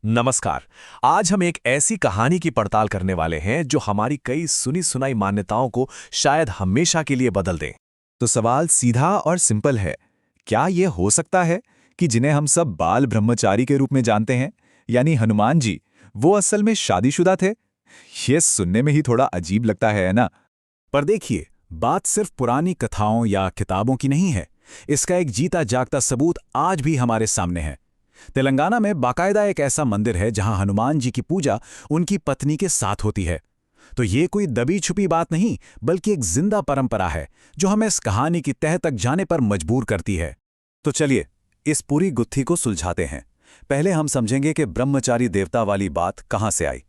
नमस्कार। आज हम एक ऐसी कहानी की पड़ताल करने वाले हैं जो हमारी कई सुनी सुनाई मान्यताओं को शायद हमेशा के लिए बदल दें। तो सवाल सीधा और सिंपल है। क्या ये हो सकता है कि जिन्हें हम सब बाल ब्रह्मचारी के रूप में जानते हैं, यानी हनुमान जी, वो असल में शादीशुदा थे? ये सुनने में ही थोड़ा अजीब लगता है ना? पर देखिए, बात सिर्फ पुरानी कथाओं या किताबों की नहीं है। इसका एक जीता जागता सबूत आज भी हमारे सामने है। तेलंगाना में बाकायदा एक ऐसा मंदिर है जहां हनुमान जी की पूजा उनकी पत्नी के साथ होती है। तो ये कोई दबी छुपी बात नहीं, बल्कि एक जिंदा परंपरा है जो हमें इस कहानी की तह तक जाने पर मजबूर करती है। तो चलिए, इस पूरी गुत्थी को सुलझाते हैं। पहले हम समझेंगे कि ब्रह्मचारी देवता वाली बात कहां से आई।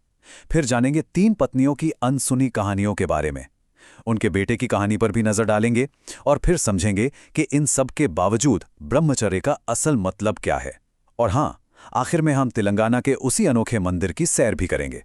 फिर जानेंगे 3 पत्नियों की अनसुनी कहानियों के बारे में। उनके बेटे की कहानी पर भी नजर डालेंगे और फिर समझेंगे कि इन सब के बावजूद ब्रह्मचर्य का असल मतलब क्या है। और हाँ, आखिर में हम तेलंगाना के उसी अनोखे मंदिर की सैर भी करेंगे।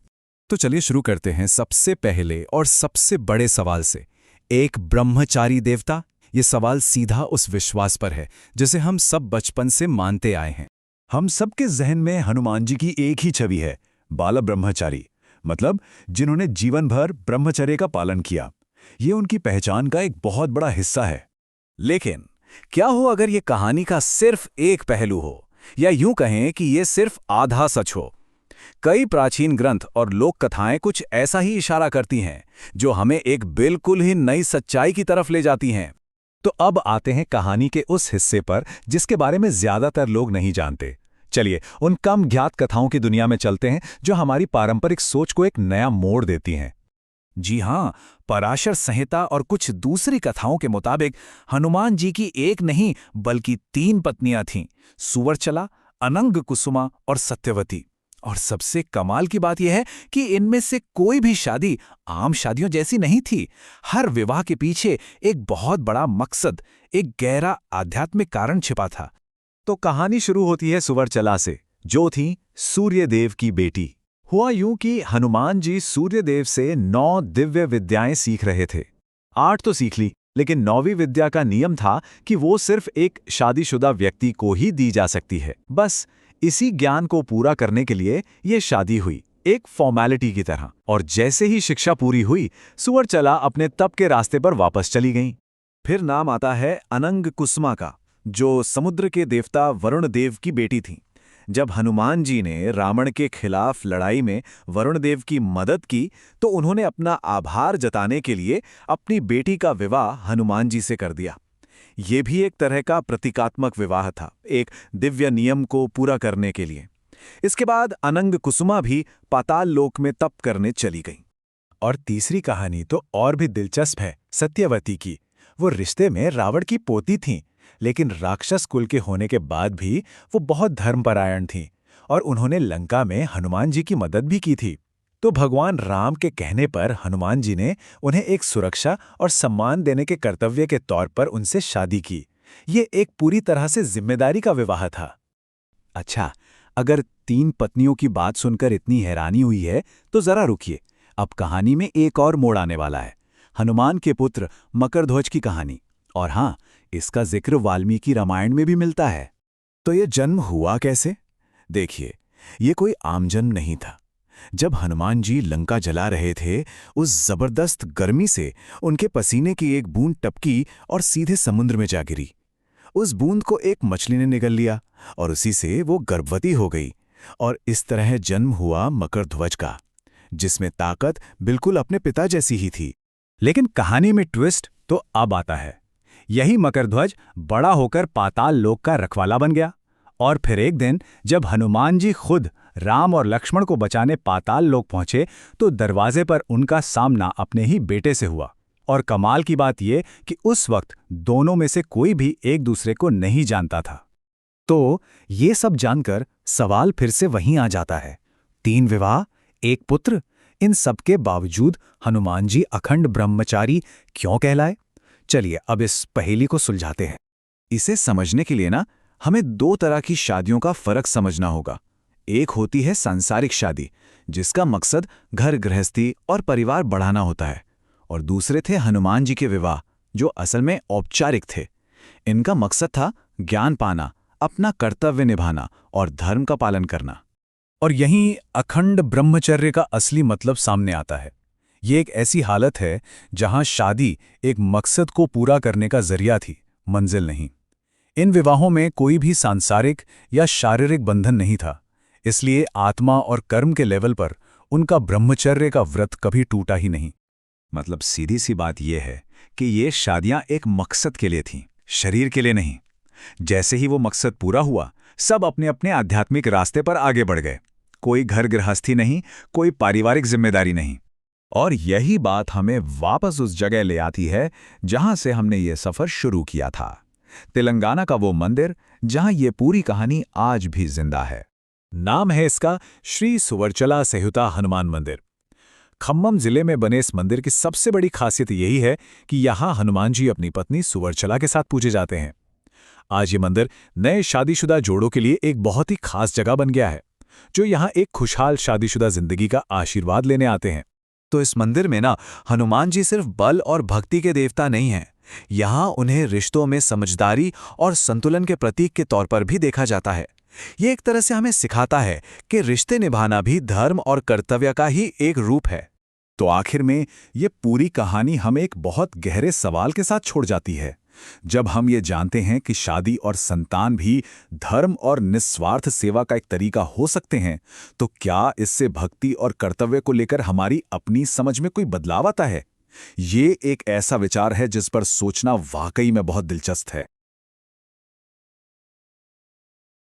तो चलिए शुरू करते हैं सबसे पहले और सबसे बड़े सवाल से। एक ब्रह्मचारी देवता? ये सवाल सीधा उस विश्वास पर है जिसे हम सब बचपन से मानते आए हैं। हम सबके जहन में हनुमान जी की एक ही छवि है, बाल ब्रह्मचारी, मतलब जिन्होंने जीवन भर ब्रह्मचर्य का पालन किया। ये उनकी पहचान का एक बहुत बड़ा हिस्सा है। लेकिन क्या हो अगर ये कहानी का सिर्फ एक पहलू हो, या यूं कहें कि ये सिर्फ आधा सच हो। कई प्राचीन ग्रंथ और लोक कथाएं कुछ ऐसा ही इशारा करती हैं, जो हमें एक बिल्कुल ही नई सच्चाई की तरफ ले जाती हैं। तो अब आते हैं कहानी के उस हिस्से पर जिसके बारे में ज्यादातर लोग नहीं जानते। चलिए उन कम ज्ञात कथाओं की दुनिया में चलते हैं जो हमारी पारंपरिक सोच को एक नया मोड़ देती हैं। जी हाँ, पराशर संहिता और कुछ दूसरी कथाओं के मुताबिक हनुमान जी की एक नहीं बल्कि 3 पत्नियां थीं, सुवर्चला, अनंग कुसुमा और सत्यवती। और सबसे कमाल की बात यह है कि इनमें से कोई भी शादी आम शादियों जैसी नहीं थी। हर विवाह के पीछे एक बहुत बड़ा मकसद, एक गहरा आध्यात्मिक कारण छिपा था। तो कहानी शुरू होती है सुवर्चला से, जो थी सूर्यदेव की बेटी। हुआ यूं कि हनुमान जी सूर्यदेव से 9 दिव्य विद्याएं सीख रहे थे। 8 तो सीख ली, लेकिन 9वीं विद्या का नियम था कि वो सिर्फ एक शादीशुदा व्यक्ति को ही दी जा सकती है। बस इसी ज्ञान को पूरा करने के लिए ये शादी हुई, एक फॉर्मेलिटी की तरह। और जैसे ही शिक्षा पूरी हुई, सुवर्चला अपने तप के रास्ते पर वापस चली गईं। फिर नाम आता है अनंग कुसुमा का, जो समुद्र के देवता वरुण देव की बेटी थीं। जब हनुमान जी ने रावण के खिलाफ लड़ाई में वरुण देव की मदद की, तो उन्होंने अपना आभार जताने के लिए अपनी बेटी का विवाह हनुमान जी से कर दिया। ये भी एक तरह का प्रतीकात्मक विवाह था, एक दिव्य नियम को पूरा करने के लिए। इसके बाद अनंग कुसुमा भी पाताल लोक में तप करने चली गईं। और तीसरी कहानी तो और भी दिलचस्प है, सत्यवती की। वो रिश्ते में रावण की पोती थीं, लेकिन राक्षस कुल के होने के बाद भी वो बहुत धर्मपरायण थीं और उन्होंने लंका में हनुमान जी की मदद भी की थी। तो भगवान राम के कहने पर हनुमान जी ने उन्हें एक सुरक्षा और सम्मान देने के कर्तव्य के तौर पर उनसे शादी की। ये एक पूरी तरह से जिम्मेदारी का विवाह था। अच्छा, अगर 3 पत्नियों की बात सुनकर इतनी हैरानी हुई है, तो जरा रुकिए। अब कहानी में एक और मोड़ आने वाला है, हनुमान के पुत्र मकरध्वज की कहानी। और हाँ, इसका जिक्र वाल्मीकि रामायण में भी मिलता है। तो ये जन्म हुआ कैसे? देखिए, ये कोई आम जन्म नहीं था। जब हनुमान जी लंका जला रहे थे, उस जबरदस्त गर्मी से उनके पसीने की एक बूंद टपकी और सीधे समुद्र में जा गिरी। उस बूंद को एक मछली ने निगल लिया और उसी से वो गर्भवती हो गई। और इस तरह जन्म हुआ मकरध्वज का, जिसमें ताकत बिल्कुल अपने पिता जैसी ही थी। लेकिन कहानी में ट्विस्ट तो अब आता है। यही मकरध्वज बड़ा होकर पाताल लोक का रखवाला बन गया। और फिर एक दिन जब हनुमान जी खुद राम और लक्ष्मण को बचाने पाताल लोक पहुंचे, तो दरवाजे पर उनका सामना अपने ही बेटे से हुआ। और कमाल की बात यह कि उस वक्त दोनों में से कोई भी एक दूसरे को नहीं जानता था। तो ये सब जानकर सवाल फिर से वहीं आ जाता है, 3 विवाह, 1 पुत्र, इन सब के बावजूद हनुमान जी अखंड ब्रह्मचारी क्यों कहलाए? चलिए अब इस पहेली को सुलझाते हैं। इसे समझने के लिए ना, हमें 2 तरह की शादियों का फर्क समझना होगा। एक होती है सांसारिक शादी, जिसका मकसद घर गृहस्थी और परिवार बढ़ाना होता है। और दूसरे थे हनुमान जी के विवाह, जो असल में औपचारिक थे। इनका मकसद था ज्ञान पाना, अपना कर्तव्य निभाना और धर्म का पालन करना। और यहीं अखंड ब्रह्मचर्य का असली मतलब सामने आता है। ये एक ऐसी हालत है जहां शादी एक मकसद को पूरा करने का जरिया थी, मंजिल नहीं। इन विवाहों में कोई भी सांसारिक या शारीरिक बंधन नहीं था, इसलिए आत्मा और कर्म के लेवल पर उनका ब्रह्मचर्य का व्रत कभी टूटा ही नहीं। मतलब सीधी सी बात यह है कि ये शादियां एक मकसद के लिए थीं, शरीर के लिए नहीं। जैसे ही वो मकसद पूरा हुआ, सब अपने अपने आध्यात्मिक रास्ते पर आगे बढ़ गए। कोई घर गृहस्थी नहीं, कोई पारिवारिक जिम्मेदारी नहीं। और यही बात हमें वापस उस जगह ले आती है जहां से हमने ये सफर शुरू किया था, तेलंगाना का वो मंदिर जहां ये पूरी कहानी आज भी जिंदा है। नाम है इसका श्री सुवर्चला सयुता हनुमान मंदिर। खम्मम जिले में बने इस मंदिर की सबसे बड़ी खासियत यही है कि यहाँ हनुमान जी अपनी पत्नी सुवर्चला के साथ पूजे जाते हैं। आज ये मंदिर नए शादीशुदा जोड़ों के लिए एक बहुत ही खास जगह बन गया है, जो यहाँ एक खुशहाल शादीशुदा जिंदगी का आशीर्वाद लेने आते हैं। तो इस मंदिर में ना हनुमान जी सिर्फ बल और भक्ति के देवता नहीं हैं। यहाँ उन्हें रिश्तों में समझदारी और संतुलन के प्रतीक के तौर पर भी देखा जाता है। ये एक तरह से हमें सिखाता है कि रिश्ते निभाना भी धर्म और कर्तव्य का ही एक रूप है। तो आखिर में ये पूरी कहानी हमें एक बहुत गहरे सवाल के साथ छोड़ जाती है। जब हम ये जानते हैं कि शादी और संतान भी धर्म और निस्वार्थ सेवा का एक तरीका हो सकते हैं, तो क्या इससे भक्ति और कर्तव्य को लेकर हमारी अपनी समझ में कोई बदलाव आता है? ये एक ऐसा विचार है जिस पर सोचना वाकई में बहुत दिलचस्प है।